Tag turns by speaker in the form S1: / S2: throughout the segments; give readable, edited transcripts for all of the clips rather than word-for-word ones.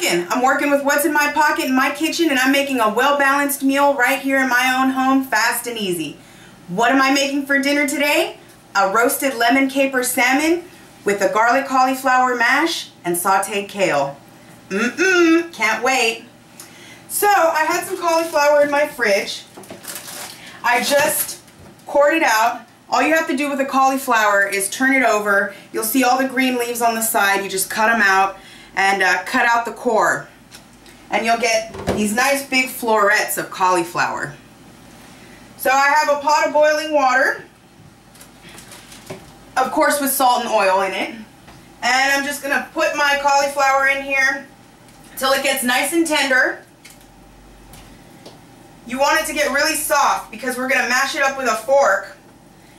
S1: HomeCookin. I'm working with what's in my pocket in my kitchen, and I'm making a well-balanced meal right here in my own home, fast and easy. What am I making for dinner today? A roasted lemon caper salmon with a garlic cauliflower mash and sauteed kale. Can't wait. So I had some cauliflower in my fridge. I just cored it out. All you have to do with the cauliflower is turn it over. You'll see all the green leaves on the side. You just cut them out and cut out the core. And you'll get these nice big florets of cauliflower. So I have a pot of boiling water, of course with salt and oil in it. And I'm just going to put my cauliflower in here till it gets nice and tender. You want it to get really soft because we're going to mash it up with a fork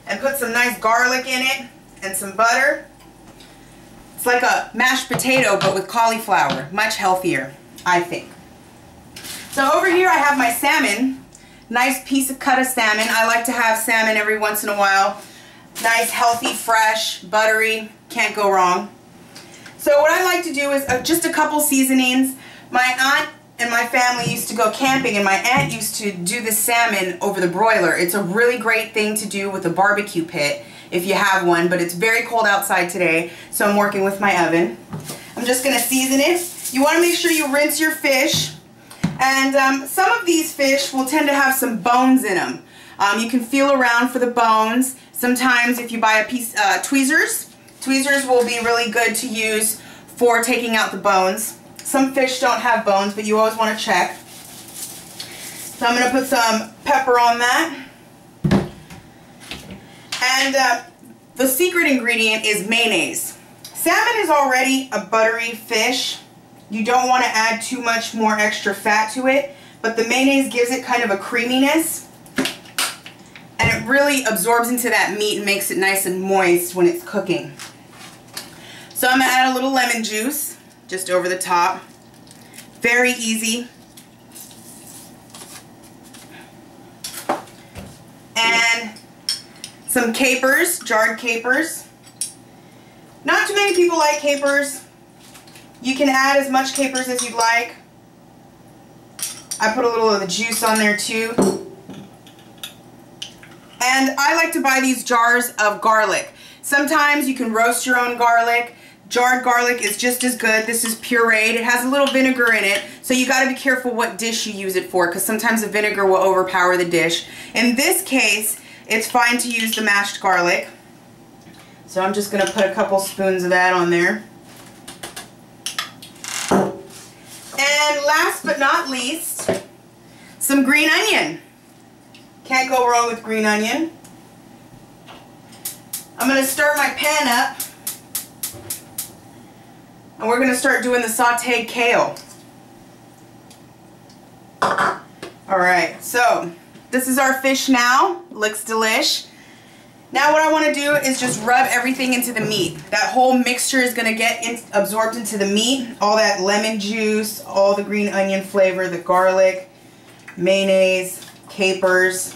S1: and put some nice garlic in it and some butter. It's like a mashed potato but with cauliflower. Much healthier, I think. So over here I have my salmon. Nice piece of cut of salmon. I like to have salmon every once in a while. Nice, healthy, fresh, buttery. Can't go wrong. So what I like to do is just a couple seasonings. My aunt and my family used to go camping, and my aunt used to do the salmon over the broiler. It's a really great thing to do with a barbecue pit if you have one, but it's very cold outside today, so I'm working with my oven. I'm just going to season it. You want to make sure you rinse your fish. And some of these fish will tend to have some bones in them. You can feel around for the bones. Sometimes if you buy a piece, tweezers will be really good to use for taking out the bones. Some fish don't have bones, but you always want to check. So I'm going to put some pepper on that. And the secret ingredient is mayonnaise. Salmon is already a buttery fish. You don't want to add too much more extra fat to it, but the mayonnaise gives it kind of a creaminess, and it really absorbs into that meat and makes it nice and moist when it's cooking. So I'm going to add a little lemon juice just over the top. Very easy. And some capers, jarred capers. Not too many people like capers. You can add as much capers as you'd like. I put a little of the juice on there too. And I like to buy these jars of garlic. Sometimes you can roast your own garlic. Jarred garlic is just as good. This is pureed. It has a little vinegar in it, so you got to be careful what dish you use it for, because sometimes the vinegar will overpower the dish. In this case, it's fine to use the mashed garlic. So I'm just going to put a couple spoons of that on there. And last but not least, some green onion. Can't go wrong with green onion. I'm going to start my pan up, and we're going to start doing the sauteed kale. Alright, so this is our fish now. Looks delish. Now what I want to do is just rub everything into the meat. That whole mixture is going to get absorbed into the meat. All that lemon juice, all the green onion flavor, the garlic, mayonnaise, capers.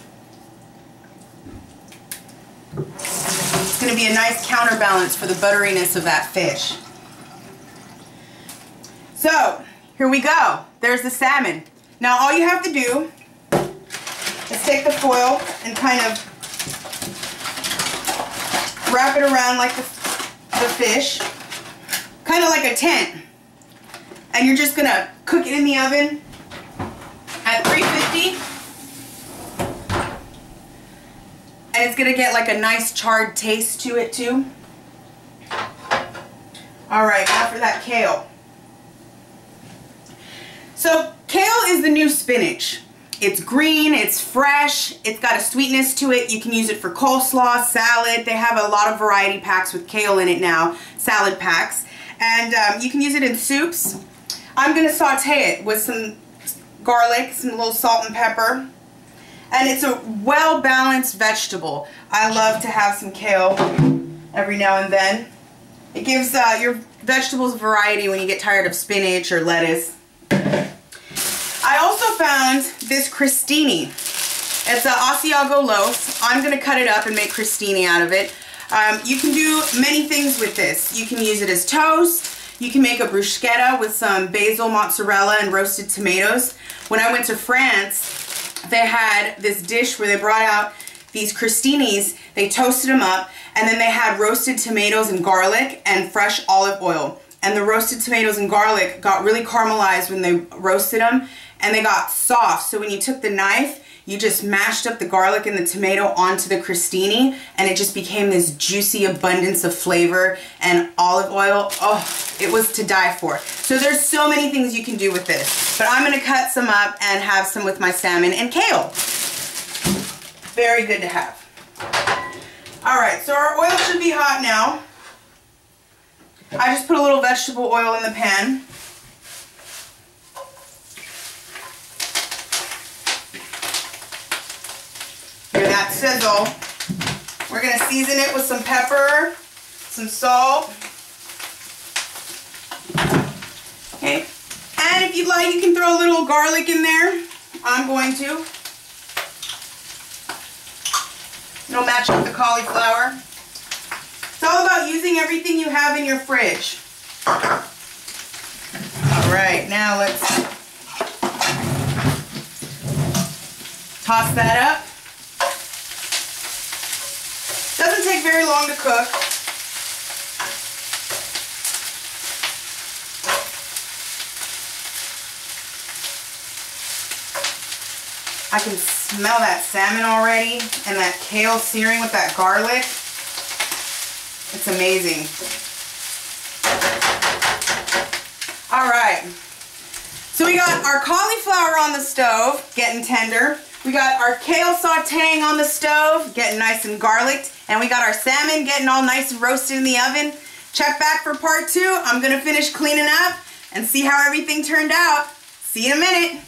S1: It's going to be a nice counterbalance for the butteriness of that fish. So, here we go. There's the salmon. Now all you have to do is take the foil and kind of wrap it around like the fish, kind of like a tent. And you're just going to cook it in the oven at 350. And it's going to get like a nice charred taste to it too. Alright, now for that kale. So kale is the new spinach. It's green, it's fresh, it's got a sweetness to it. You can use it for coleslaw, salad. They have a lot of variety packs with kale in it now, salad packs. And you can use it in soups. I'm going to saute it with some garlic, some little salt and pepper. And it's a well-balanced vegetable. I love to have some kale every now and then. It gives your vegetables variety when you get tired of spinach or lettuce. I also found this crostini. It's an Asiago loaf. I'm going to cut it up and make crostini out of it. You can do many things with this. You can use it as toast. You can make a bruschetta with some basil, mozzarella, and roasted tomatoes. When I went to France, they had this dish where they brought out these crostinis, they toasted them up, and then they had roasted tomatoes and garlic and fresh olive oil. And the roasted tomatoes and garlic got really caramelized when they roasted them, and they got soft. So when you took the knife, you just mashed up the garlic and the tomato onto the crostini, and it just became this juicy abundance of flavor and olive oil. Oh, it was to die for. So there's so many things you can do with this. But I'm gonna cut some up and have some with my salmon and kale. Very good to have. All right, so our oil should be hot now. I just put a little vegetable oil in the pan. Hear that sizzle. We're gonna season it with some pepper, some salt. Okay, and if you'd like, you can throw a little garlic in there. I'm going to. It'll match up the cauliflower. It's all about using everything you have in your fridge. All right, now let's toss that up. Doesn't take very long to cook. I can smell that salmon already and that kale searing with that garlic. It's amazing. All right. So we got our cauliflower on the stove, getting tender. We got our kale sauteing on the stove, getting nice and garlicked. And we got our salmon getting all nice and roasted in the oven. Check back for part 2. I'm gonna finish cleaning up and see how everything turned out. See you in a minute.